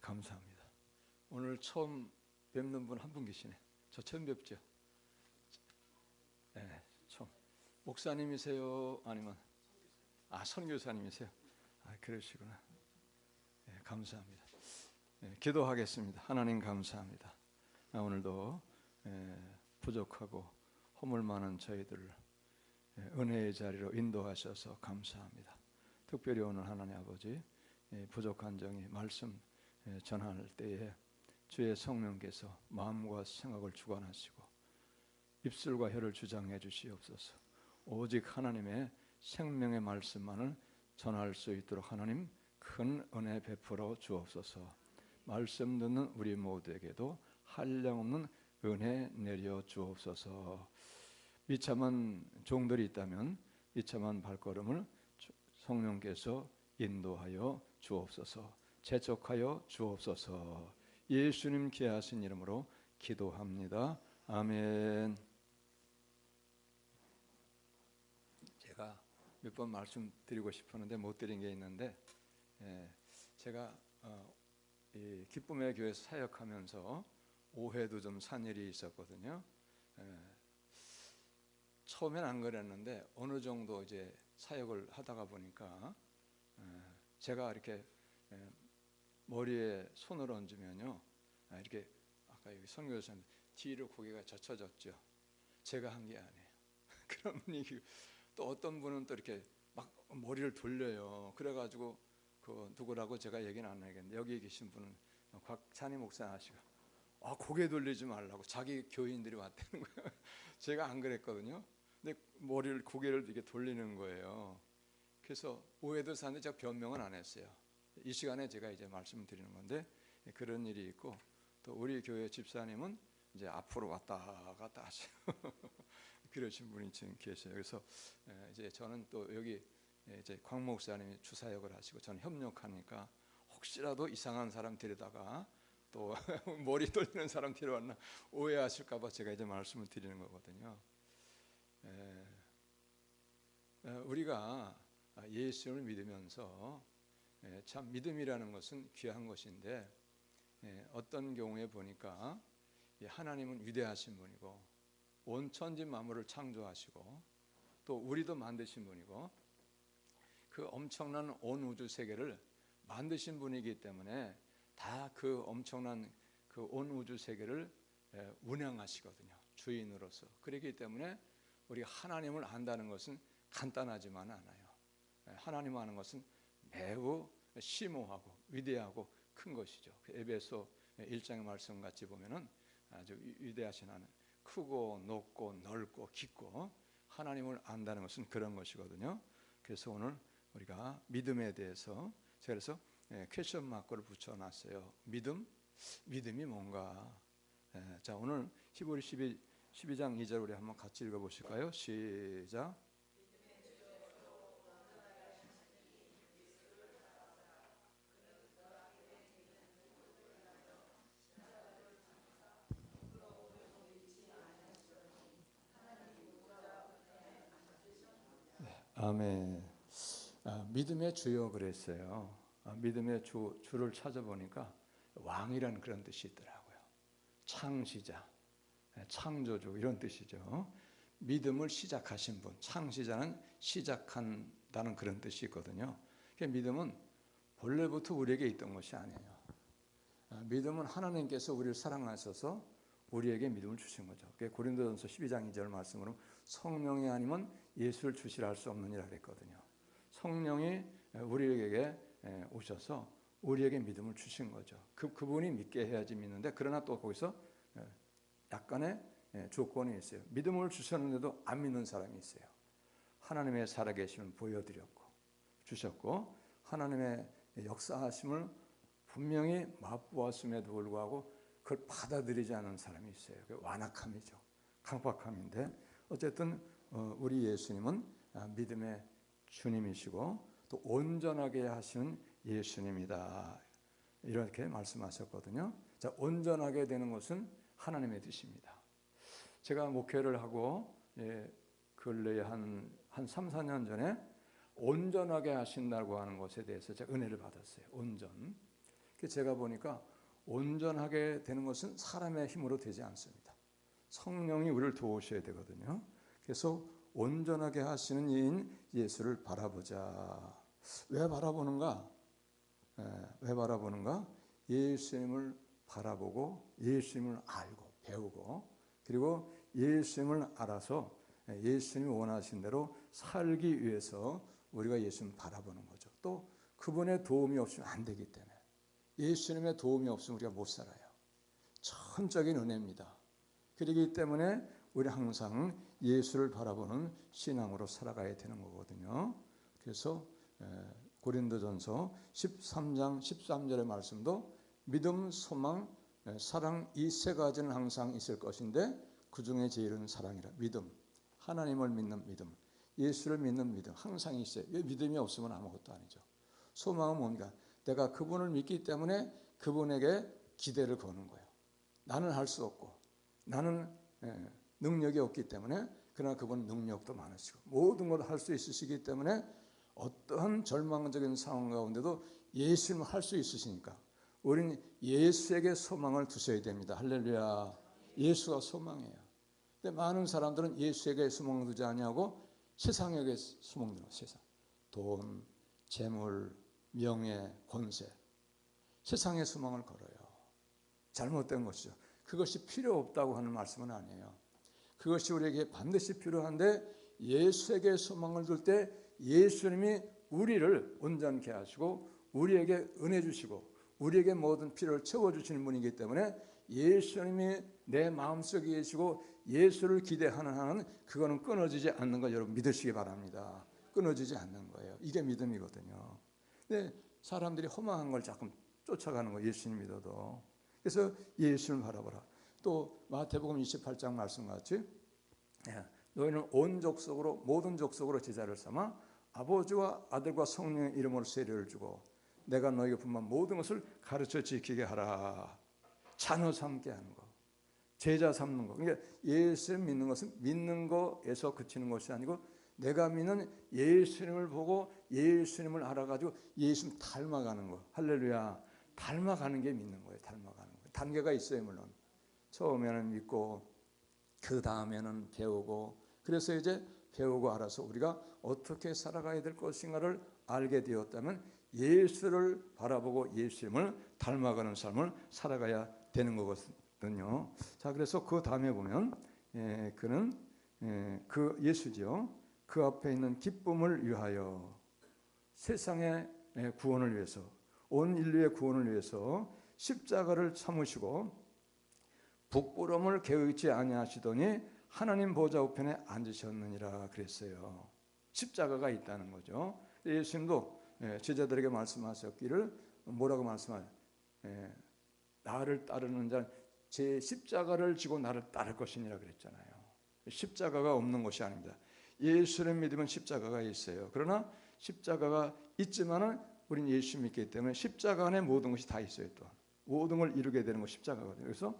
감사합니다. 오늘 처음 뵙는 분 한 분 계시네. 저 처음 뵙죠? 네, 처음. 목사님이세요? 아니면 선교사님이세요? 그러시구나. 감사합니다. 기도하겠습니다. 하나님 감사합니다. 오늘도 부족하고 허물 많은 저희들을 은혜의 자리로 인도하셔서 감사합니다. 특별히 오늘 하나님 아버지 부족한 정의 말씀 전할 때에 주의 성령께서 마음과 생각을 주관하시고 입술과 혀를 주장해 주시옵소서. 오직 하나님의 생명의 말씀만을 전할 수 있도록 하나님 큰 은혜 베풀어 주옵소서. 말씀 듣는 우리 모두에게도 한량없는 은혜 내려 주옵소서. 비참한 종들이 있다면 비참한 발걸음을 성령께서 인도하여 주옵소서. 재촉하여 주옵소서. 예수님 귀하신 이름으로 기도합니다. 아멘. 제가 몇 번 말씀드리고 싶었는데 못 드린 게 있는데, 제가 이 기쁨의 교회에서 사역하면서 오해도 좀 산 일이 있었거든요. 처음엔 안 그랬는데 어느 정도 이제 사역을 하다가 보니까 제가 이렇게 머리에 손을 얹으면요, 이렇게 아까 여기 선교사님 뒤로 고개가 젖혀졌죠. 제가 한 게 아니에요. 그런 분위기. 또 어떤 분은 또 이렇게 막 머리를 돌려요. 그래가지고 그 누구라고 제가 얘기는 안 하겠는데 여기 계신 분은 곽찬희 목사 아시고 고개 돌리지 말라고 자기 교인들이 왔다는 거예요. 제가 안 그랬거든요. 근데 고개를 이렇게 돌리는 거예요. 그래서 오해도 사는데 제가 변명은 안 했어요. 이 시간에 제가 이제 말씀드리는 건데 그런 일이 있고, 또 우리 교회 집사님은 이제 앞으로 왔다 갔다 하시고 그러신 분이 지금 계세요. 그래서 이제 저는 또 여기 이제 곽 목사님이 주사역을 하시고 저는 협력하니까 혹시라도 이상한 사람 데려다가 또 머리 돌리는 사람 데려왔나 오해하실까봐 제가 이제 말씀을 드리는 거거든요. 우리가 예수를 믿으면서 참 믿음이라는 것은 귀한 것인데, 어떤 경우에 보니까 하나님은 위대하신 분이고 온 천지 만물을 창조하시고 또 우리도 만드신 분이고 그 엄청난 온 우주 세계를 만드신 분이기 때문에 다 그 엄청난 그 온 우주 세계를 운영하시거든요, 주인으로서. 그렇기 때문에 우리가 하나님을 안다는 것은 간단하지만 않아요. 하나님 아는 것은 매우 심오하고 위대하고 큰 것이죠. 에베소 1장의 말씀 같이 보면은 아주 위대하신 하나님, 크고 높고 넓고 깊고 하나님을 안다는 것은 그런 것이거든요. 그래서 오늘 우리가 믿음에 대해서 제가 그래서 퀘스천 마크를 붙여놨어요. 믿음이 뭔가. 자, 오늘 히브리 12장 2절 우리 한번 같이 읽어보실까요? 시작. 아멘. 믿음의 주요 그랬어요. 믿음의 주를 찾아보니까 왕이라는 그런 뜻이 있더라고요. 창시자, 창조주 이런 뜻이죠. 믿음을 시작하신 분, 창시자는 시작한다는 그런 뜻이 있거든요. 믿음은 본래부터 우리에게 있던 것이 아니에요. 믿음은 하나님께서 우리를 사랑하셔서 우리에게 믿음을 주신 거죠. 고린도전서 12장 2절 말씀으로 성령이 아니면 예수를 주시라 할 수 없느니라 그랬거든요. 성령이 우리에게 오셔서 우리에게 믿음을 주신 거죠. 그분이 믿게 해야지 믿는데, 그러나 또 거기서 약간의 조건이 있어요. 믿음을 주셨는데도 안 믿는 사람이 있어요. 하나님의 살아계심을 보여드렸고 주셨고 하나님의 역사하심을 분명히 맛보았음에도 불구하고 그걸 받아들이지 않는 사람이 있어요. 그게 완악함이죠. 강박함인데, 어쨌든 우리 예수님은 믿음의 주님이시고 또 온전하게 하시는 예수님이다, 이렇게 말씀하셨거든요. 자, 온전하게 되는 것은 하나님의 뜻입니다. 제가 목회를 하고 근래에 한 3, 4년 전에 온전하게 하신다고 하는 것에 대해서 제가 은혜를 받았어요. 온전. 제가 보니까 온전하게 되는 것은 사람의 힘으로 되지 않습니다. 성령이 우리를 도우셔야 되거든요. 그래서 온전하게 하시는 이인 예수를 바라보자. 왜 바라보는가? 왜 바라보는가? 예수님을 바라보고 예수님을 알고 배우고 그리고 예수님을 알아서 예수님이 원하신 대로 살기 위해서 우리가 예수님을 바라보는 거죠. 또 그분의 도움이 없으면 안 되기 때문에 예수님의 도움이 없으면 우리가 못 살아요. 천적인 은혜입니다. 그렇기 때문에 우리 항상 예수를 바라보는 신앙으로 살아가야 되는 거거든요. 그래서 고린도전서 13장 13절의 말씀도 믿음, 소망, 사랑 이 세 가지는 항상 있을 것인데 그 중에 제일은 사랑이라. 믿음, 하나님을 믿는 믿음, 예수를 믿는 믿음 항상 있어요. 믿음이 없으면 아무것도 아니죠. 소망은 뭔가? 내가 그분을 믿기 때문에 그분에게 기대를 거는 거예요. 나는 할 수 없고 나는 능력이 없기 때문에 그러나 그분은 능력도 많으시고 모든 걸 할 수 있으시기 때문에 어떠한 절망적인 상황 가운데도 예수님은 할 수 있으시니까 우리는 예수에게 소망을 두셔야 됩니다. 할렐루야. 예수가 소망이에요. 근데 많은 사람들은 예수에게 소망을 두지 않냐고 세상에게 소망을 두는 세상. 돈, 재물, 명예, 권세. 세상에 소망을 걸어요. 잘못된 것이죠. 그것이 필요 없다고 하는 말씀은 아니에요. 그것이 우리에게 반드시 필요한데 예수에게 소망을 둘 때 예수님이 우리를 온전케 하시고 우리에게 은혜 주시고 우리에게 모든 필요를 채워주시는 분이기 때문에 예수님이 내 마음속에 계시고 예수를 기대하는 한은 그거는 끊어지지 않는 거 여러분 믿으시기 바랍니다. 끊어지지 않는 거예요. 이게 믿음이거든요. 근데 사람들이 허망한 걸 자꾸 쫓아가는 거예요. 예수님 믿어도. 그래서 예수를 바라보라. 또 마태복음 28장 말씀같이 너희는 온 족속으로 모든 족속으로 제자를 삼아 아버지와 아들과 성령의 이름으로 세례를 주고 내가 너희에게 분만 모든 것을 가르쳐 지키게 하라. 자녀 삼게 하는 거, 제자 삼는 거. 그러니까 예수를 믿는 것은 믿는 거에서 그치는 것이 아니고 내가 믿는 예수님을 보고 예수님을 알아가지고 예수님 닮아가는 거. 할렐루야. 닮아가는 게 믿는 거예요. 닮아가는 거. 단계가 있어요. 물론 처음에는 믿고 그 다음에는 배우고 그래서 이제 배우고 알아서 우리가 어떻게 살아가야 될 것인가를 알게 되었다면 예수를 바라보고 예수님을 닮아가는 삶을 살아가야 되는 거거든요. 자, 그래서 그 다음에 보면 그는 그 예수지요. 그 앞에 있는 기쁨을 위하여 세상의 구원을 위해서 온 인류의 구원을 위해서 십자가를 참으시고 부끄러움을 게으르지 아니하시더니 하나님 보좌 우편에 앉으셨느니라 그랬어요. 십자가가 있다는 거죠. 예수님도 제자들에게 말씀하셨기를 뭐라고 말씀하세요? 나를 따르는 자는 제 십자가를 지고 나를 따를 것이니라 그랬잖아요. 십자가가 없는 것이 아닙니다. 예수를 믿으면 십자가가 있어요. 그러나 십자가가 있지만은 우리는 예수 믿기 때문에 십자가 안에 모든 것이 다 있어요. 또 모든 걸 이루게 되는 것이 십자가거든요. 그래서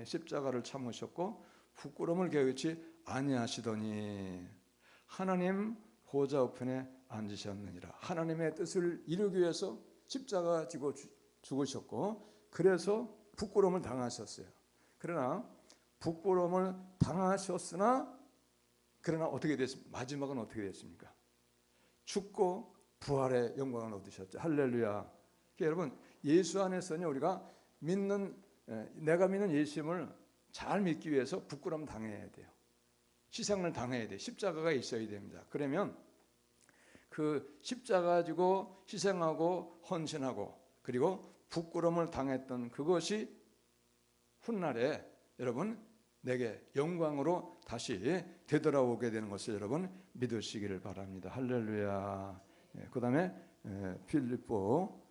십자가를 참으셨고 부끄러움을 게으르지 아니하시더니 하나님 보좌 우편에 앉으셨느니라. 하나님의 뜻을 이루기 위해서 십자가 지고 죽으셨고 그래서 부끄러움을 당하셨어요. 그러나 부끄러움을 당하셨으나 그러나 어떻게 됐습니까? 마지막은 어떻게 됐습니까? 죽고 부활의 영광을 얻으셨죠. 할렐루야. 여러분 예수 안에서는 우리가 내가 믿는 예수님을 잘 믿기 위해서 부끄러움 당해야 돼요. 희생을 당해야 돼요. 십자가가 있어야 됩니다. 그러면 그 십자가 가지고 희생하고 헌신하고 그리고 부끄러움을 당했던 그것이 훗날에 여러분 내게 영광으로 다시 되돌아오게 되는 것을 여러분 믿으시기를 바랍니다. 할렐루야. 그 다음에 빌립보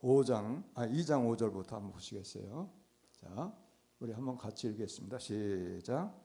2장 5절부터 한번 보시겠어요? 자, 우리 한번 같이 읽겠습니다. 시작.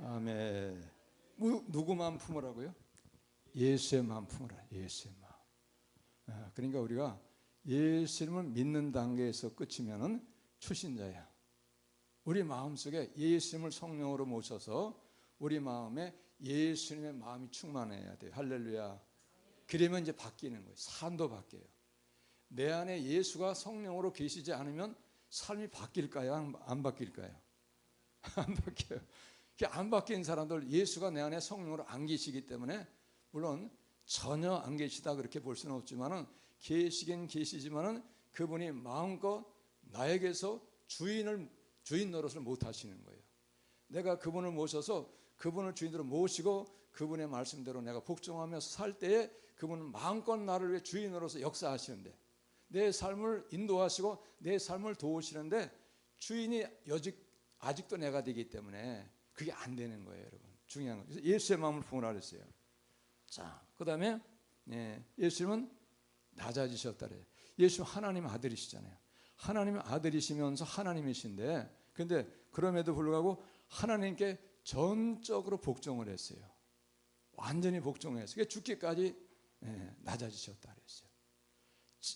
아멘. 누구 마음 품으라고요? 예수의 마음 품으라. 예수의 마음. 그러니까 우리가 예수님을 믿는 단계에서 끝이면은 출신자야. 우리 마음속에 예수님을 성령으로 모셔서 우리 마음에 예수님의 마음이 충만해야 돼요. 할렐루야. 그러면 이제 바뀌는 거예요. 삶도 바뀌어요. 내 안에 예수가 성령으로 계시지 않으면 삶이 바뀔까요? 안 바뀔까요? 안 바뀌어요. 안 바뀐 사람들, 예수가 내 안에 성령으로 안 계시기 때문에, 물론 전혀 안 계시다 그렇게 볼 수는 없지만은 계시긴 계시지만은 그분이 마음껏 나에게서 주인 노릇을 못 하시는 거예요. 내가 그분을 모셔서 그분을 주인으로 모시고 그분의 말씀대로 내가 복종하면서 살 때에 그분은 마음껏 나를 위해 주인으로서 역사하시는데, 내 삶을 인도하시고 내 삶을 도우시는데 주인이 아직도 내가 되기 때문에 그게 안 되는 거예요, 여러분. 중요한 거. 그래서 예수의 마음을 품으라 그랬어요. 자, 그다음에 예수님은 낮아지셨다 그래요. 예수는 하나님 아들이시잖아요. 하나님의 아들이시면서 하나님이신데, 근데 그럼에도 불구하고 하나님께 전적으로 복종을 했어요. 완전히 복종했어요. 그러니까 죽기까지 낮아지셨다 그랬어요.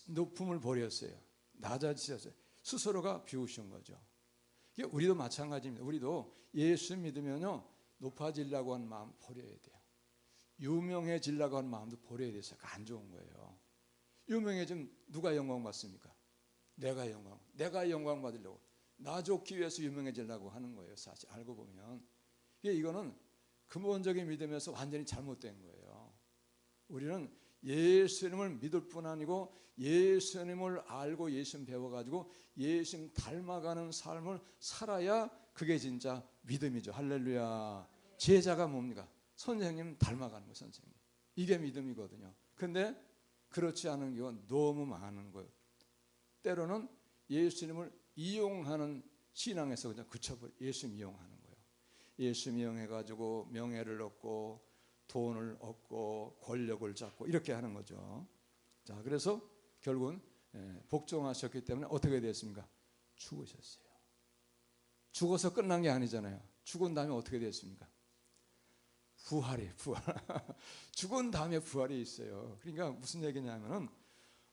높음을 버렸어요. 낮아지셨어요. 스스로가 비우신 거죠. 우리도 마찬가지입니다. 우리도 예수 믿으면요, 높아지려고 하는 마음 버려야 돼요. 유명해지려고 하는 마음도 버려야 돼서 안 좋은 거예요. 유명해지면 누가 영광 받습니까? 내가 영광 받으려고, 나 좋기 위해서 유명해지려고 하는 거예요. 사실 알고 보면 이거는 근본적인 믿음에서 완전히 잘못된 거예요. 우리는 예수님을 믿을 뿐 아니고 예수님을 알고 예수님 배워가지고 예수님 닮아가는 삶을 살아야 그게 진짜 믿음이죠. 할렐루야. 제자가 뭡니까? 선생님 닮아가는 거예요. 선생님. 이게 믿음이거든요. 근데 그렇지 않은 경우가 너무 많은 거예요. 때로는 예수님을 이용하는 신앙에서 그냥 그쳐버려. 예수님 이용하는 거예요. 예수님 이용해가지고 명예를 얻고 돈을 얻고 권력을 잡고 이렇게 하는 거죠. 자, 그래서 결국은 복종하셨기 때문에 어떻게 됐습니까? 죽으셨어요. 죽어서 끝난 게 아니잖아요. 죽은 다음에 어떻게 됐습니까? 부활. 죽은 다음에 부활이 있어요. 그러니까 무슨 얘기냐면은,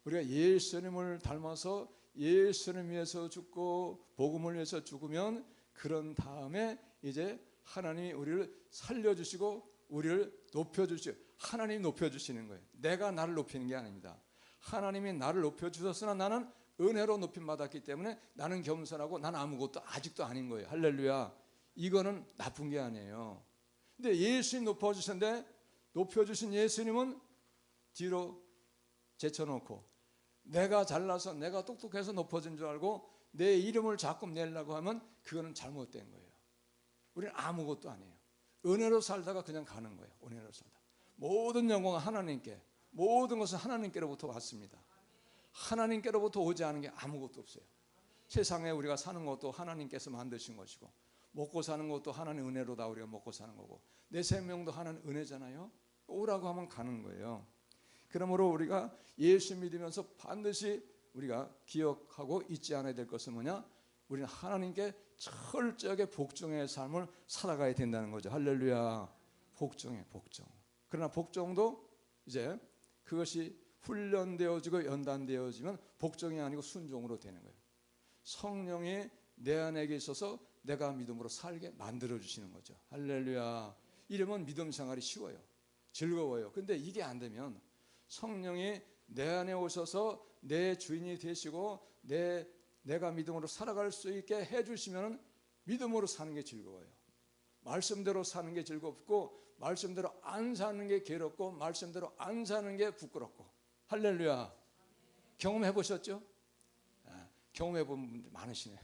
우리가 예수님을 닮아서 예수님 위해서 죽고 복음을 위해서 죽으면, 그런 다음에 이제 하나님이 우리를 살려주시고 우리를 높여주시고, 하나님이 높여주시는 거예요. 내가 나를 높이는 게 아닙니다. 하나님이 나를 높여주셨으나 나는 은혜로 높임받았기 때문에 나는 겸손하고 난 아무것도 아직도 아닌 거예요. 할렐루야. 이거는 나쁜 게 아니에요. 근데 예수님 높여주셨는데, 높여주신 예수님은 뒤로 제쳐놓고 내가 잘나서 내가 똑똑해서 높아진 줄 알고 내 이름을 자꾸 내려고 하면 그거는 잘못된 거예요. 우리는 아무것도 아니에요. 은혜로 살다가 그냥 가는 거예요. 은혜로 살다. 모든 영광은 하나님께, 모든 것은 하나님께로부터 왔습니다. 하나님께로부터 오지 않은 게 아무것도 없어요. 세상에 우리가 사는 것도 하나님께서 만드신 것이고, 먹고 사는 것도 하나님 은혜로 다 우리가 먹고 사는 거고, 내 생명도 하나님 은혜잖아요. 오라고 하면 가는 거예요. 그러므로 우리가 예수 믿으면서 반드시 우리가 기억하고 잊지 않아야 될 것은 뭐냐? 우리는 하나님께 철저하게 복종의 삶을 살아가야 된다는 거죠. 할렐루야. 복종. 그러나 복종도 이제 그것이 훈련되어지고 연단되어지면 복종이 아니고 순종으로 되는 거예요. 성령이 내 안에 계셔서 내가 믿음으로 살게 만들어 주시는 거죠. 할렐루야. 이러면 믿음 생활이 쉬워요. 즐거워요. 근데 이게 안 되면, 성령이 내 안에 오셔서 내 주인이 되시고 내가 믿음으로 살아갈 수 있게 해주시면 믿음으로 사는 게 즐거워요. 말씀대로 사는 게 즐겁고, 말씀대로 안 사는 게 괴롭고, 말씀대로 안 사는 게 부끄럽고. 할렐루야. 경험해 보셨죠? 경험해 본 분들 많으시네.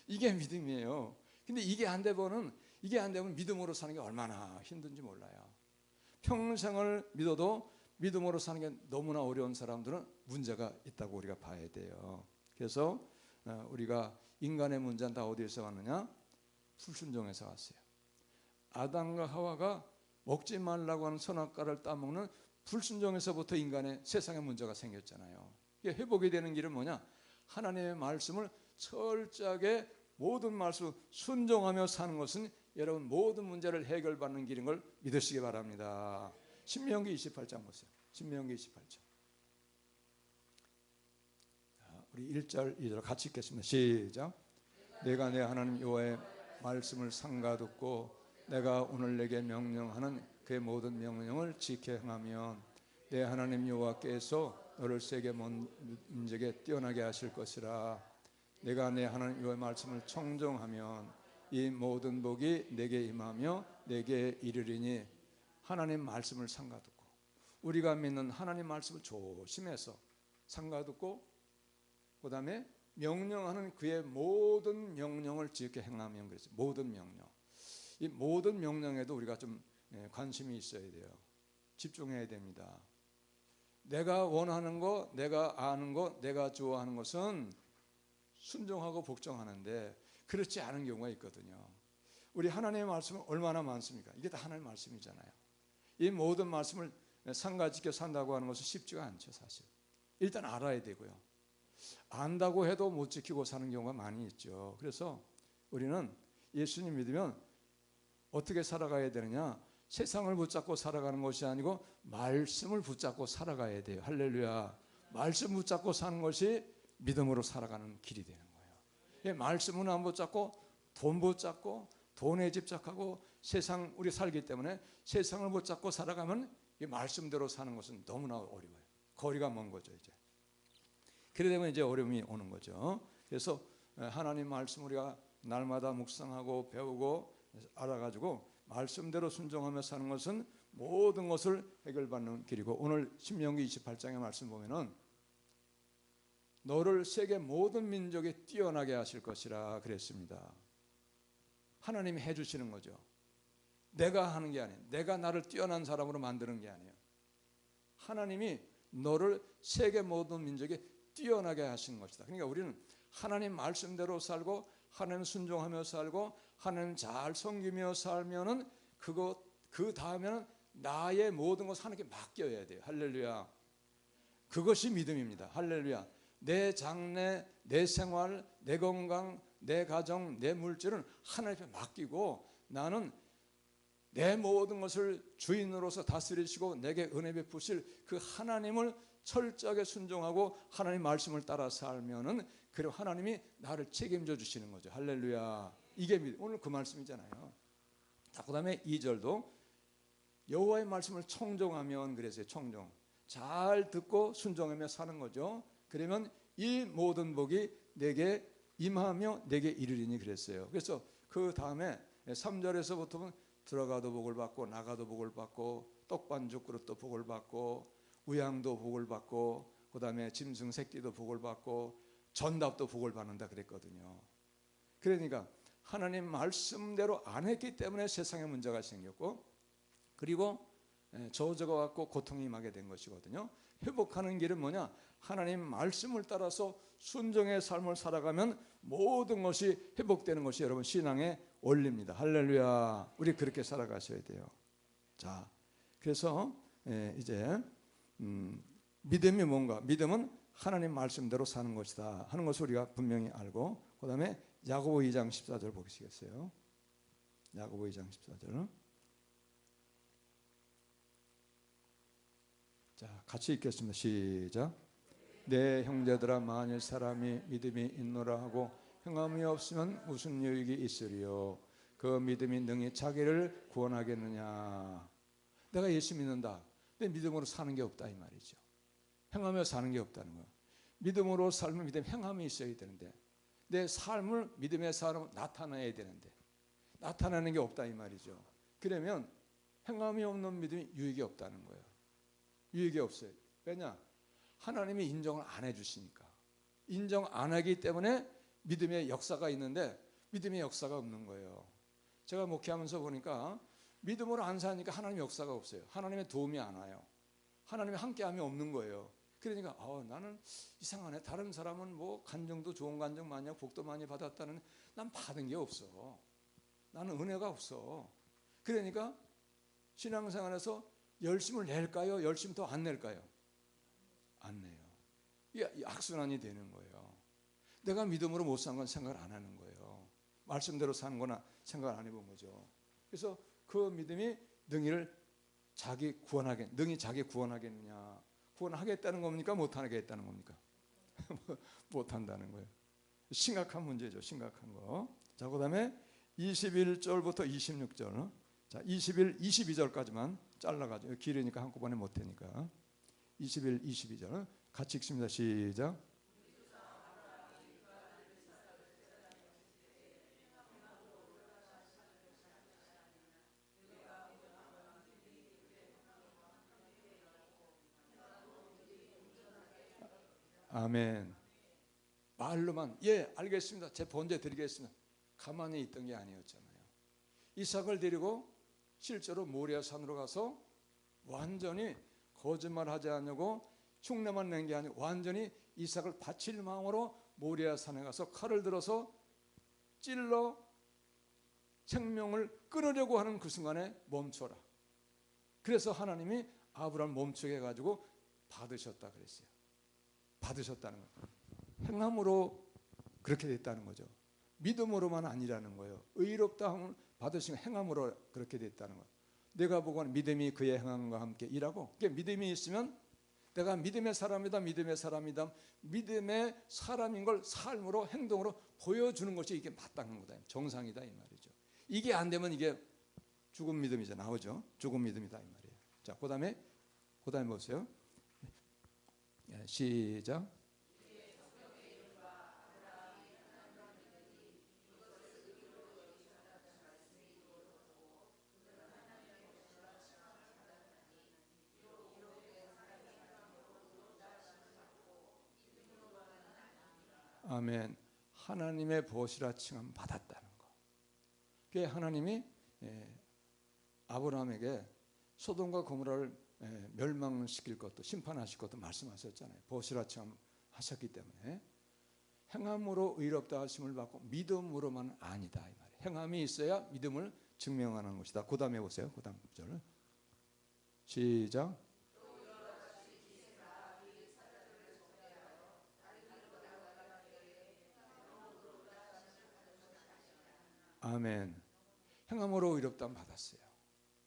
이게 믿음이에요. 근데 이게 안 되면 믿음으로 사는 게 얼마나 힘든지 몰라요. 평생을 믿어도 믿음으로 사는 게 너무나 어려운 사람들은 문제가 있다고 우리가 봐야 돼요. 그래서 우리가 인간의 문제는 다 어디에서 왔느냐? 불순종에서 왔어요. 아담과 하와가 먹지 말라고 하는 선악과를 따먹는 불순종에서부터 인간의 세상의 문제가 생겼잖아요. 회복이 되는 길은 뭐냐? 하나님의 말씀을 철저하게 모든 말씀 순종하며 사는 것은 여러분 모든 문제를 해결받는 길인 걸 믿으시기 바랍니다. 신명기 28장 보세요. 신명기 28장. 우리 1절 2절 같이 읽겠습니다. 시작. 내가 내 하나님 여호와의 말씀을 삼가 듣고 내가 오늘 내게 명령하는 그의 모든 명령을 지켜 행하면 내 하나님 여호와께서 너를 세계 문적에 뛰어나게 하실 것이라. 내가 내 하나님 여호와의 말씀을 청종하면 이 모든 복이 내게 임하며 내게 이르리니. 하나님 말씀을 삼가 듣고, 우리가 믿는 하나님 말씀을 조심해서 삼가 듣고, 그 다음에 명령하는 그의 모든 명령을 지켜 행하면, 그랬어요. 모든 명령. 이 모든 명령에도 우리가 좀 관심이 있어야 돼요. 집중해야 됩니다. 내가 원하는 거, 내가 아는 거, 내가 좋아하는 것은 순종하고 복종하는데 그렇지 않은 경우가 있거든요. 우리 하나님의 말씀은 얼마나 많습니까? 이게 다 하나님의 말씀이잖아요. 이 모든 말씀을 상가지켜 산다고 하는 것은 쉽지가 않죠, 사실. 일단 알아야 되고요. 안다고 해도 못 지키고 사는 경우가 많이 있죠. 그래서 우리는 예수님 믿으면 어떻게 살아가야 되느냐? 세상을 붙잡고 살아가는 것이 아니고 말씀을 붙잡고 살아가야 돼요. 할렐루야. 말씀 붙잡고 사는 것이 믿음으로 살아가는 길이 되는 거예요. 말씀은 안 붙잡고 돈 붙잡고 돈에 집착하고 세상 우리 살기 때문에 세상을 붙잡고 살아가면 이 말씀대로 사는 것은 너무나 어려워요. 거리가 먼 거죠, 이제. 그래 되면 이제 어려움이 오는 거죠. 그래서 하나님 말씀 우리가 날마다 묵상하고 배우고 알아가지고 말씀대로 순종하며 사는 것은 모든 것을 해결받는 길이고, 오늘 신명기 28장의 말씀 보면은 너를 세계 모든 민족에 뛰어나게 하실 것이라 그랬습니다. 하나님이 해주시는 거죠. 내가 하는 게 아니에요. 내가 나를 뛰어난 사람으로 만드는 게 아니에요. 하나님이 너를 세계 모든 민족에 뛰어나게 하시는 것이다. 그러니까 우리는 하나님 말씀대로 살고 하나님 순종하며 살고 하나님 잘 섬기며 살면은 그 다음에는 나의 모든 것을 하나님께 맡겨야 돼요. 할렐루야. 그것이 믿음입니다. 할렐루야. 내 장래, 내 생활, 내 건강, 내 가정, 내 물질은 하나님께 맡기고 나는 내 모든 것을 주인으로서 다스리시고 내게 은혜 베푸실 그 하나님을 철저하게 순종하고 하나님 말씀을 따라 살면은 그리고 하나님이 나를 책임져 주시는 거죠. 할렐루야. 이게 믿음. 오늘 그 말씀이잖아요. 자, 그다음에 2절도 여호와의 말씀을 청종하면 그랬어요. 청종. 잘 듣고 순종하며 사는 거죠. 그러면 이 모든 복이 내게 임하며 내게 이르리니 그랬어요. 그래서 그 다음에 3절에서부터는 들어가도 복을 받고 나가도 복을 받고 떡반죽 그릇도 복을 받고 우양도 복을 받고 그 다음에 짐승 새끼도 복을 받고 전답도 복을 받는다 그랬거든요. 그러니까 하나님 말씀대로 안 했기 때문에 세상에 문제가 생겼고, 그리고 저주가 왔고 고통이 임하게 된 것이거든요. 회복하는 길은 뭐냐? 하나님 말씀을 따라서 순종의 삶을 살아가면 모든 것이 회복되는 것이 여러분 신앙의 원리입니다. 할렐루야. 우리 그렇게 살아가셔야 돼요. 자, 그래서 이제 믿음이 뭔가? 믿음은 하나님 말씀대로 사는 것이다 하는 것을 우리가 분명히 알고, 그 다음에 야고보 2장 14절 보시겠어요? 야고보 2장 14절. 자, 같이 읽겠습니다. 시작. 내 형제들아, 만일 사람이 믿음이 있노라 하고 행함이 없으면 무슨 유익이 있으리요? 그 믿음이 능히 자기를 구원하겠느냐? 내가 예수 믿는다. 내 믿음으로 사는 게 없다 이 말이죠. 행하며 사는 게 없다는 거예요. 믿음으로 살면 믿음 행함이 있어야 되는데 내 삶을 믿음의 삶으로 나타내야 되는데 나타나는 게 없다 이 말이죠. 그러면 행함이 없는 믿음이 유익이 없다는 거예요. 유익이 없어요. 왜냐? 하나님이 인정을 안 해주시니까. 인정 안 하기 때문에 믿음의 역사가 있는데 믿음의 역사가 없는 거예요. 제가 목회하면서 보니까 믿음으로 안 사니까 하나님의 역사가 없어요. 하나님의 도움이 안 와요. 하나님의 함께함이 없는 거예요. 그러니까 나는 이상하네. 다른 사람은 뭐 간증도 좋은 간증 많이 하고 복도 많이 받았다는, 난 받은 게 없어. 나는 은혜가 없어. 그러니까 신앙생활에서 열심을 낼까요? 열심 더 안 낼까요? 안 내요. 이게 악순환이 되는 거예요. 내가 믿음으로 못 산 건 생각을 안 하는 거예요. 말씀대로 사는 거나 생각을 안 해본 거죠. 그래서 그 믿음이 능히 자기 구원하겠느냐? 구원하겠다는 겁니까? 못하겠다는 겁니까? 못한다는 거예요. 심각한 문제죠. 심각한 거. 자, 그 다음에 21절부터 26절. 자, 21, 22절까지만 잘라가지고 길으니까 한꺼번에 못하니까 21, 22절 같이 읽습니다. 시작. 아멘. 말로만 예 알겠습니다. 제 번제 드리겠습니다. 가만히 있던 게 아니었잖아요. 이삭을 데리고 실제로 모리아산으로 가서 완전히 거짓말하지 않냐고 흉내만 낸 게 아니고 완전히 이삭을 바칠 마음으로 모리아산에 가서 칼을 들어서 찔러 생명을 끊으려고 하는 그 순간에 멈춰라. 그래서 하나님이 아브라함을 멈추게 해가지고 받으셨다 그랬어요. 받으셨다는 거예요. 행함으로 그렇게 됐다는 거죠. 믿음으로만 아니라는 거예요. 의롭다함을 받으신 행함으로 그렇게 됐다는 거예요. 내가 보고는 믿음이 그의 행함과 함께 일하고, 그러니까 믿음이 있으면 내가 믿음의 사람이다, 믿음의 사람이다, 믿음의 사람인 걸 삶으로 행동으로 보여주는 것이 이게 마땅한 거다, 정상이다 이 말이죠. 이게 안 되면 이게 죽은 믿음이죠. 나오죠. 죽은 믿음이다 이 말이에요. 자, 그다음에 보세요. 시작. 아멘. 하나님의 보시라 칭함 받았다는 거. 그게 하나님이 아브라함에게 소돔과 고모라를 멸망시킬 것도 심판하실 것도 말씀하셨잖아요. 보시라 칭함 하셨기 때문에 행함으로 의롭다 하심을 받고 믿음으로만 아니다 이 말이에요. 행함이 있어야 믿음을 증명하는 것이다. 그 다음에 보세요. 그 다음 구절 시작. 아멘. 행함으로 의롭다함 받았어요.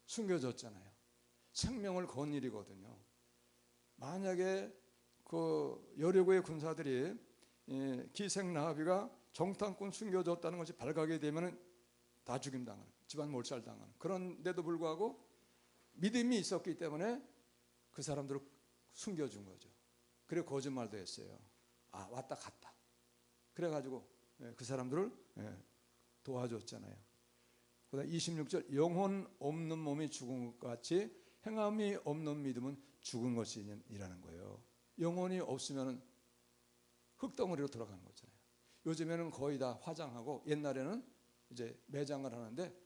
숨겨졌잖아요. 생명을 건 일이거든요. 만약에 그 여리고의 군사들이 기생 라합이가 정탐꾼 숨겨졌다는 것이 발각이 되면 다 죽임당하는, 집안 몰살당하는, 그런데도 불구하고 믿음이 있었기 때문에 그 사람들을 숨겨준 거죠. 그리고 거짓말도 했어요. 아, 왔다 갔다. 그래가지고 그 사람들을 도와줬잖아요. 그다음 26절 영혼 없는 몸이 죽은 것 같이 행함이 없는 믿음은 죽은 것이라는 거예요. 영혼이 없으면 흙덩어리로 돌아가는 거잖아요. 요즘에는 거의 다 화장하고 옛날에는 이제 매장을 하는데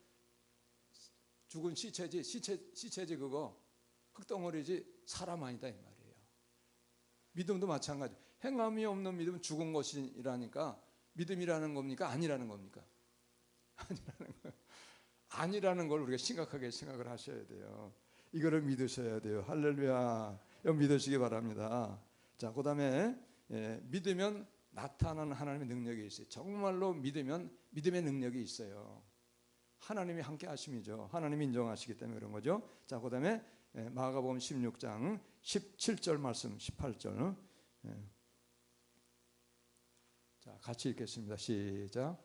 죽은 시체지 그거 흙덩어리지 사람 아니다 이 말이에요. 믿음도 마찬가지. 행함이 없는 믿음은 죽은 것이라니까 믿음이라는 겁니까? 아니라는 겁니까? 아니라는 거예요. 아니라는 걸 우리가 심각하게 생각을 하셔야 돼요. 이거를 믿으셔야 돼요. 할렐루야. 이거 믿으시기 바랍니다. 자, 그 다음에 믿으면 나타나는 하나님의 능력이 있어요. 정말로 믿으면 믿음의 능력이 있어요. 하나님이 함께 하심이죠. 하나님이 인정하시기 때문에 그런 거죠. 자, 그 다음에 마가복음 16장 17절 말씀 18절 자, 같이 읽겠습니다. 시작.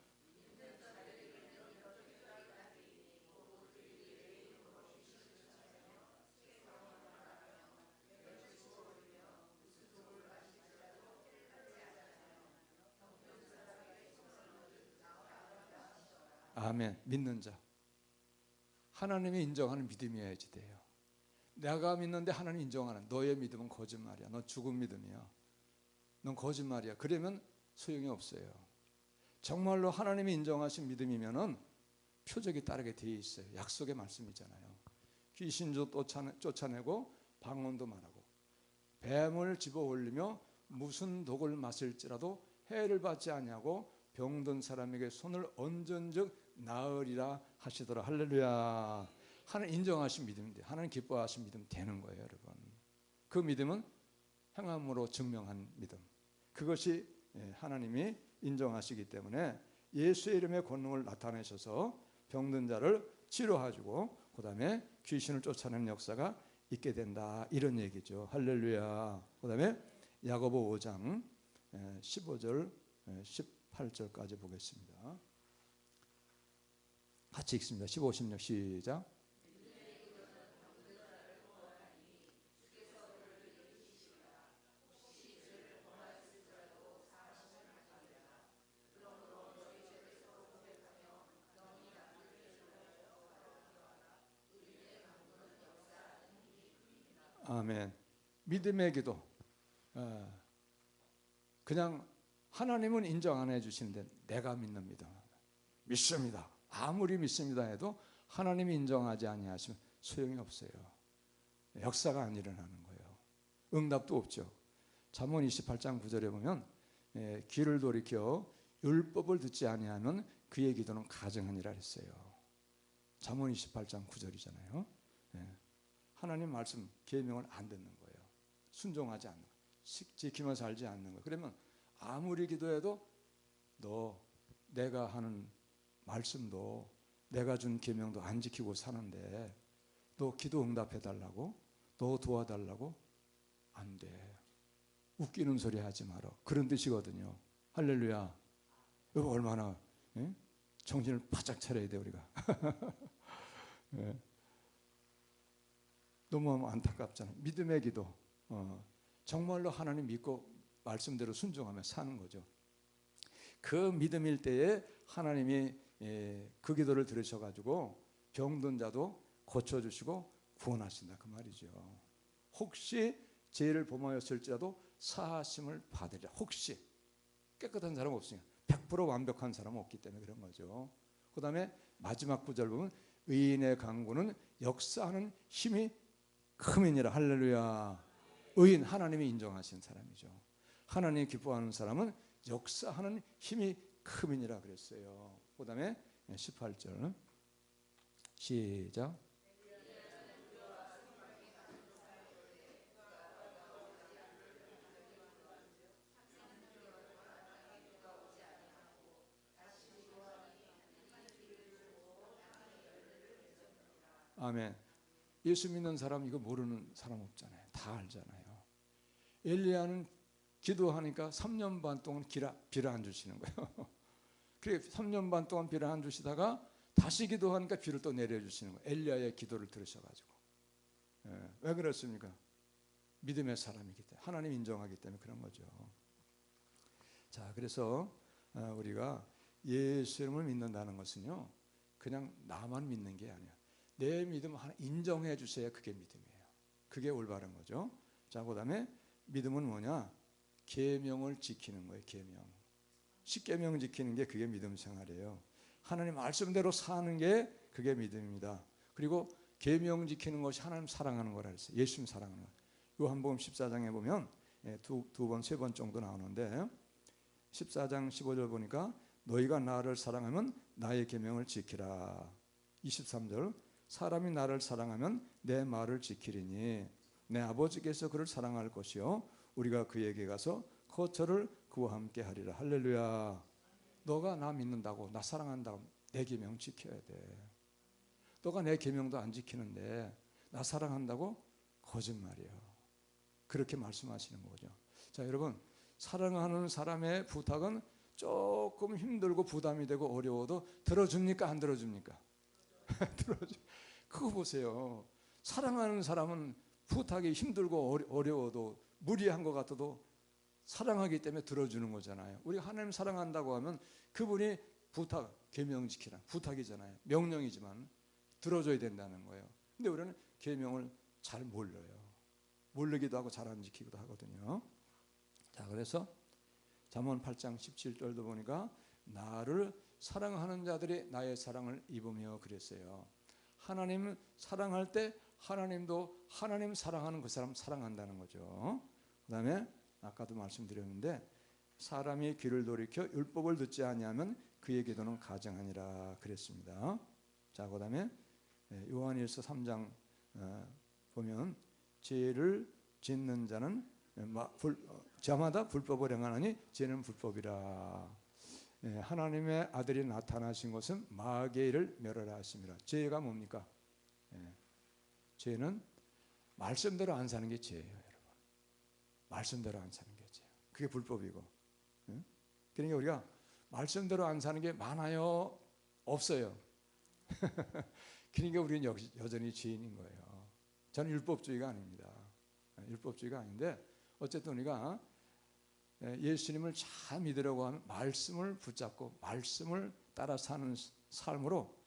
아멘. 믿는 자. 하나님이 인정하는 믿음이어야지 돼요. 내가 믿는데 하나님 인정하는 너의 믿음은 거짓말이야. 너 죽은 믿음이야. 넌 거짓말이야. 그러면 소용이 없어요. 정말로 하나님이 인정하신 믿음이면은 표적이 따르게 돼 있어요. 약속의 말씀이잖아요. 귀신도 쫓아내고 방언도 말하고 뱀을 집어 올리며 무슨 독을 마실지라도 해를 받지 아니하고 병든 사람에게 손을 얹은즉 나으리라 하시더라. 할렐루야. 하나님 인정하신 믿음인데 하나님 기뻐하신 믿음 되는 거예요, 여러분. 그 믿음은 행함으로 증명한 믿음. 그것이 하나님이 인정하시기 때문에 예수의 이름의 권능을 나타내셔서 병든 자를 치료하시고 그 다음에 귀신을 쫓아내는 역사가 있게 된다, 이런 얘기죠. 할렐루야. 그 다음에 야고보 5장 15절 18절까지 보겠습니다. 같이 읽습니다. 15, 16 시작. 아멘. 믿음의 기도. 그냥 하나님은 인정 안 해주시는데 내가 믿는 믿음, 믿습니다. 아무리 믿습니다 해도 하나님이 인정하지 아니하시면 소용이 없어요. 역사가 안 일어나는 거예요. 응답도 없죠. 잠언 28장 9절에 보면 귀를 돌이켜 율법을 듣지 아니하면 그의 기도는 가증하니라 했어요. 잠언 28장 9절이잖아요. 하나님 말씀 계명을 안 듣는 거예요. 순종하지 않는 거예요. 지키며 살지 않는 거예요. 그러면 아무리 기도해도 내가 하는 말씀도 내가 준 계명도 안 지키고 사는데 너 기도 응답해 달라고, 너 도와달라고 안 돼. 웃기는 소리 하지 마라, 그런 뜻이거든요. 할렐루야. 여보 얼마나 정신을 바짝 차려야 돼 우리가. 너무 안타깝잖아요. 믿음의 기도. 정말로 하나님 믿고 말씀대로 순종하며 사는 거죠. 그 믿음일 때에 하나님이 그 기도를 들으셔가지고 병든 자도 고쳐주시고 구원하신다, 그 말이죠. 혹시 죄를 범하였을지라도 사하심을 받으리라. 혹시 깨끗한 사람 없으니까 100% 완벽한 사람은 없기 때문에 그런 거죠. 그 다음에 마지막 구절 보면 의인의 강구는 역사하는 힘이 크민이라. 할렐루야. 의인, 하나님이 인정하신 사람이죠. 하나님이 기뻐하는 사람은 역사하는 힘이 크민이라 그랬어요. 그 다음에 18절 시작. 아멘. 예수 믿는 사람 이거 모르는 사람 없잖아요. 다 알잖아요. 엘리야는 기도하니까 3년 반 동안 비를 안 주시는 거예요. 그래 3년 반 동안 비를 안 주시다가 다시 기도하니까 비를 또 내려주시는 거예요. 엘리야의 기도를 들으셔가지고. 왜 그렇습니까? 믿음의 사람이기 때문에, 하나님 인정하기 때문에 그런 거죠. 자, 그래서 우리가 예수 이름을 믿는다는 것은요, 그냥 나만 믿는 게 아니야. 내 믿음 하나 인정해 주셔야 그게 믿음이에요. 그게 올바른 거죠. 자, 그 다음에 믿음은 뭐냐? 계명을 지키는 거예요. 계명. 십계명 지키는 게 그게 믿음 생활이에요. 하나님 말씀대로 사는 게 그게 믿음입니다. 그리고 계명 지키는 것이 하나님 사랑하는 거라 그랬어요. 예수님 사랑하는 거. 요한복음 14장에 보면 두 번, 세 번 정도 나오는데 14장 15절 보니까 너희가 나를 사랑하면 나의 계명을 지키라. 23절 사람이 나를 사랑하면 내 말을 지키리니 내 아버지께서 그를 사랑할 것이요 우리가 그에게 가서 거처를 그와 함께 하리라. 할렐루야. 너가 나 믿는다고, 나 사랑한다고 내 계명 지켜야 돼. 너가 내 계명도 안 지키는데 나 사랑한다고? 거짓말이에요. 그렇게 말씀하시는 거죠. 자, 여러분, 사랑하는 사람의 부탁은 조금 힘들고 부담이 되고 어려워도 들어줍니까? 안 들어줍니까? 들어줘. 그거 보세요. 사랑하는 사람은 부탁이 힘들고 어려워도 무리한 것 같아도 사랑하기 때문에 들어주는 거잖아요. 우리가 하나님 사랑한다고 하면 그분이 부탁, 계명 지키라 부탁이잖아요. 명령이지만 들어줘야 된다는 거예요. 근데 우리는 계명을 잘 몰라요. 모르기도 하고 잘 안 지키기도 하거든요. 자, 그래서 잠언 8장 17절도 보니까 나를 사랑하는 자들이 나의 사랑을 입으며 그랬어요. 하나님을 사랑할 때 하나님도 하나님 사랑하는 그 사람 사랑한다는 거죠. 그 다음에 아까도 말씀드렸는데 사람이 귀를 돌이켜 율법을 듣지 아니하면 그의 기도는 가증하니라 그랬습니다. 자, 그 다음에 요한일서 3장 보면 죄를 짓는 자는 저마다 불법을 행하나니 죄는 불법이라. 하나님의 아들이 나타나신 것은 마귀를 멸하라 하심이라. 죄가 뭡니까? 죄는 말씀대로 안 사는 게 죄예요, 여러분. 말씀대로 안 사는 게 죄예요. 그게 불법이고. 그러니까 우리가 말씀대로 안 사는 게 많아요? 없어요? 그러니까 우리는 여전히 죄인인 거예요. 저는 율법주의가 아닙니다. 율법주의가 아닌데 어쨌든 우리가 예수님을 잘 믿으려고 하면 말씀을 붙잡고 말씀을 따라 사는 삶으로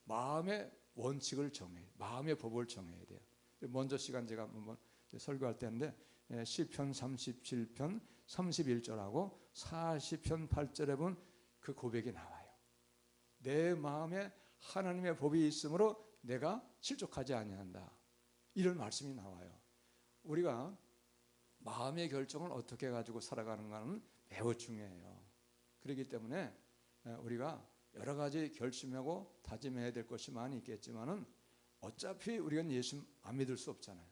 마음의 원칙을 정해야 돼요. 마음의 법을 정해야 돼요. 먼저 시간 제가 한번 설교할 때인데 시편 37편 31절하고 40편 8절에 보면 그 고백이 나와요. 내 마음에 하나님의 법이 있으므로 내가 실족하지 아니한다. 이런 말씀이 나와요. 우리가 마음의 결정을 어떻게 가지고 살아가는가는 매우 중요해요. 그렇기 때문에 우리가 여러 가지 결심하고 다짐해야 될 것이 많이 있겠지만은 어차피 우리는 예수 안 믿을 수 없잖아요.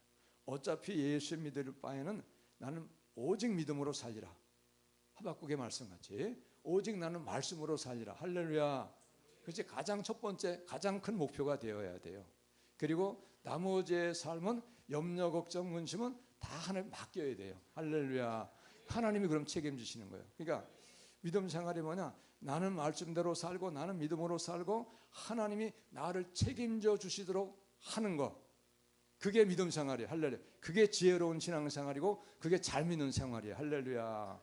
어차피 예수 믿을 바에는 나는 오직 믿음으로 살리라. 하박국의 말씀같이 오직 나는 말씀으로 살리라. 할렐루야. 그것이 가장 첫 번째 가장 큰 목표가 되어야 돼요. 그리고 나머지의 삶은 염려 걱정 근심은 다 하나님 맡겨야 돼요. 할렐루야. 하나님이 그럼 책임지시는 거예요. 그러니까 믿음 생활이 뭐냐? 나는 말씀대로 살고 나는 믿음으로 살고 하나님이 나를 책임져 주시도록 하는 것. 그게 믿음 생활이에요. 할렐루야. 그게 지혜로운 신앙 생활이고 그게 잘 믿는 생활이에요. 할렐루야.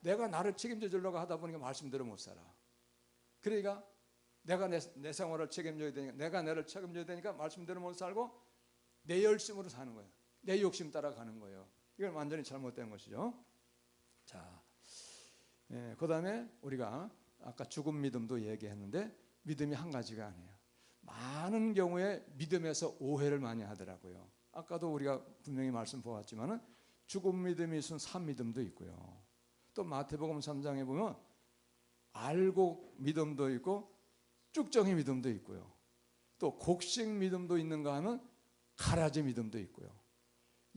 내가 나를 책임져 주려고 하다 보니까 말씀대로 못 살아. 그러니까 내가 내 생활을 책임져야 되니까 내가 나를 책임져야 되니까 말씀대로 못 살고 내 열심으로 사는 거예요. 내 욕심 따라가는 거예요. 이건 완전히 잘못된 것이죠. 자, 그 다음에 우리가 아까 죽음 믿음도 얘기했는데 믿음이 한 가지가 아니에요. 많은 경우에 믿음에서 오해를 많이 하더라고요. 아까도 우리가 분명히 말씀 보았지만은 죽음 믿음이 있으면 산 믿음도 있고요. 또 마태복음 3장에 보면 알곡 믿음도 있고 쭉정이 믿음도 있고요. 또 곡식 믿음도 있는가 하면 가라지 믿음도 있고요.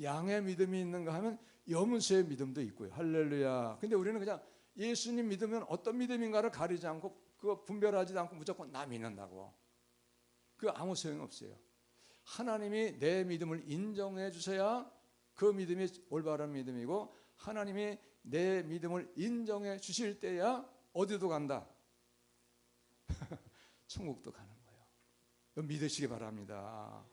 양의 믿음이 있는가 하면 염소의 믿음도 있고요. 할렐루야. 근데 우리는 그냥 예수님 믿으면 어떤 믿음인가를 가리지 않고 그거 분별하지도 않고 무조건 나 믿는다고. 그거 아무 소용이 없어요. 하나님이 내 믿음을 인정해 주셔야 그 믿음이 올바른 믿음이고 하나님이 내 믿음을 인정해 주실 때야 어디도 간다. 천국도 가는 거예요. 믿으시기 바랍니다.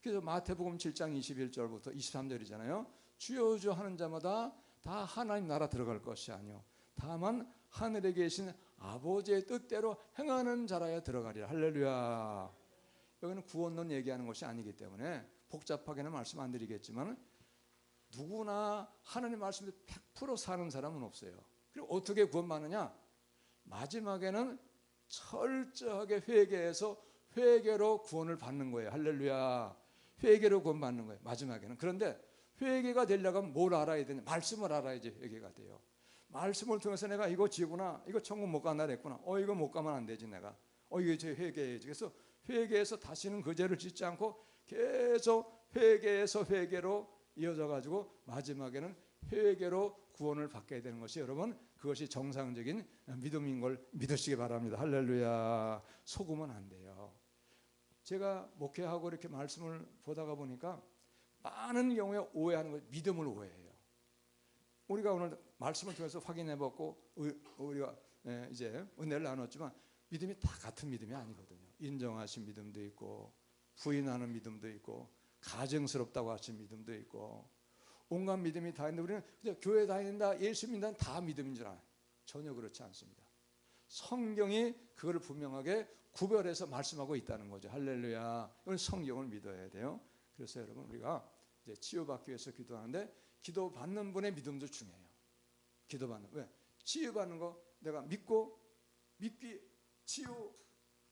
그래서 마태복음 7장 21절부터 23절이잖아요. 주여 주여 하는 자마다 다 하나님 나라 들어갈 것이 아니요 다만 하늘에 계신 아버지의 뜻대로 행하는 자라야 들어가리라. 할렐루야. 여기는 구원론 얘기하는 것이 아니기 때문에 복잡하게는 말씀 안 드리겠지만 누구나 하나님 말씀대로 100% 사는 사람은 없어요. 그리고 어떻게 구원받느냐? 마지막에는 철저하게 회개해서 회개로 구원을 받는 거예요. 할렐루야. 회개로 구원받는 거예요. 마지막에는. 그런데 회개가 되려면 뭘 알아야 되냐? 말씀을 알아야지 회개가 돼요. 말씀을 통해서 내가 이거 지구나, 이거 천국 못 간다 그랬구나. 이거 못 가면 안 되지 내가. 이거 제 회개해야지. 그래서 회개해서 다시는 그 죄를 짓지 않고 계속 회개해서 회개로 이어져 가지고 마지막에는 회개로 구원을 받게 되는 것이 여러분 그것이 정상적인 믿음인 걸 믿으시기 바랍니다. 할렐루야. 속으면 안 돼요. 제가 목회하고 이렇게 말씀을 보다가 보니까 많은 경우에 오해하는 거예요. 믿음을 오해해요. 우리가 오늘 말씀을 통해서 확인해봤고 우리가 이제 은혜를 나눴지만 믿음이 다 같은 믿음이 아니거든요. 인정하신 믿음도 있고 부인하는 믿음도 있고 가증스럽다고 하신 믿음도 있고 온갖 믿음이 다 있는데 우리는 그냥 교회 다닌다 예수 믿는다 다 믿음인 줄 알아요. 전혀 그렇지 않습니다. 성경이 그걸 분명하게 구별해서 말씀하고 있다는 거죠. 할렐루야. 이건 성경을 믿어야 돼요. 그래서 여러분 우리가 이제 치유받기 위해서 기도하는데 기도받는 분의 믿음도 중요해요. 기도받는 왜? 치유받는 거 내가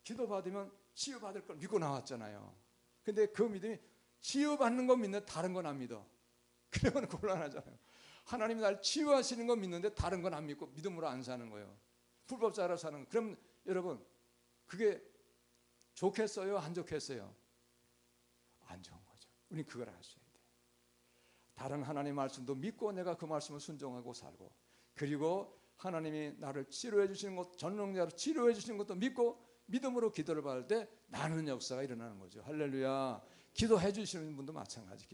기도받으면 치유받을 걸 믿고 나왔잖아요. 근데 그 믿음이 치유받는 거 믿는데 다른 건 안 믿어. 그러면 곤란하잖아요. 하나님이 날 치유하시는 거 믿는데 다른 건 안 믿고 믿음으로 안 사는 거예요. 불법자로 사는 거. 그럼 여러분 그게 좋겠어요? 안 좋겠어요? 안 좋은 거죠. 우리는 그걸 아셔야 돼요. 다른 하나님 말씀도 믿고 내가 그 말씀을 순종하고 살고 그리고 하나님이 나를 치료해 주시는 것, 전능자로 치료해 주시는 것도 믿고 믿음으로 기도를 받을 때 나는 역사가 일어나는 거죠. 할렐루야. 기도해 주시는 분도 마찬가지.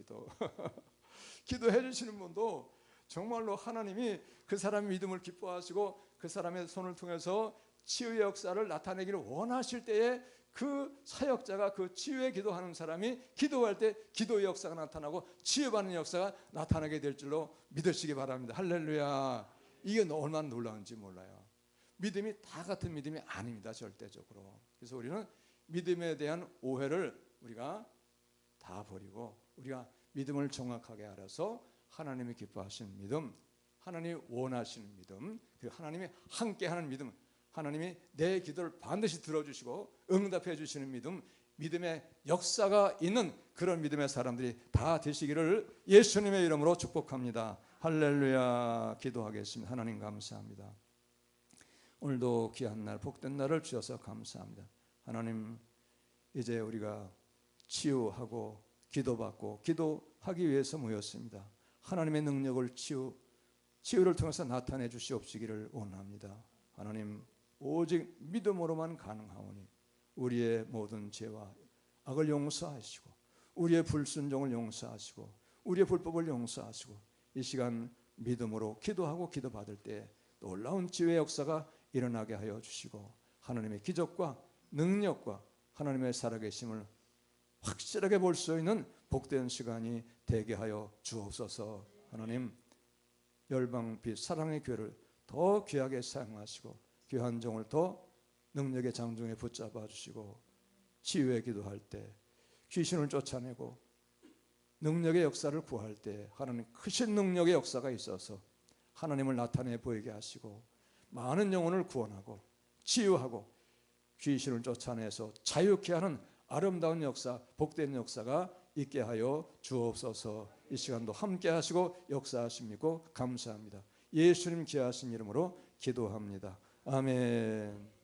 기도해 주시는 분도 정말로 하나님이 그 사람의 믿음을 기뻐하시고 그 사람의 손을 통해서 치유의 역사를 나타내기를 원하실 때에 그 사역자가, 그 치유의 기도하는 사람이 기도할 때 기도의 역사가 나타나고 치유받는 역사가 나타나게 될 줄로 믿으시기 바랍니다. 할렐루야. 이게 얼마나 놀라운지 몰라요. 믿음이 다 같은 믿음이 아닙니다. 절대적으로. 그래서 우리는 믿음에 대한 오해를 우리가 다 버리고 우리가 믿음을 정확하게 알아서 하나님이 기뻐하시는 믿음, 하나님이 원하시는 믿음, 그리고 하나님이 함께하는 믿음, 하나님이 내 기도를 반드시 들어주시고 응답해 주시는 믿음, 믿음의 역사가 있는 그런 믿음의 사람들이 다 되시기를 예수님의 이름으로 축복합니다. 할렐루야. 기도하겠습니다. 하나님 감사합니다. 오늘도 귀한 날, 복된 날을 주셔서 감사합니다. 하나님, 이제 우리가 치유하고 기도받고 기도하기 위해서 모였습니다. 하나님의 능력을 치유를 통해서 나타내 주시옵시기를 원합니다. 하나님, 오직 믿음으로만 가능하오니 우리의 모든 죄와 악을 용서하시고 우리의 불순종을 용서하시고 우리의 불법을 용서하시고 이 시간 믿음으로 기도하고 기도받을 때 놀라운 치유의 역사가 일어나게 하여 주시고 하나님의 기적과 능력과 하나님의 살아계심을 확실하게 볼 수 있는 복된 시간이 되게 하여 주옵소서. 하나님, 열방빛 사랑의 교회를 더 귀하게 사용하시고 귀한 종을 더 능력의 장중에 붙잡아 주시고 치유의 기도할 때 귀신을 쫓아내고 능력의 역사를 구할 때 하나님 크신 능력의 역사가 있어서 하나님을 나타내 보이게 하시고 많은 영혼을 구원하고 치유하고 귀신을 쫓아내서 자유케 하는 아름다운 역사, 복된 역사가 있게 하여 주옵소서. 이 시간도 함께 하시고 역사하십니까 감사합니다. 예수님 귀하신 이름으로 기도합니다. 아멘.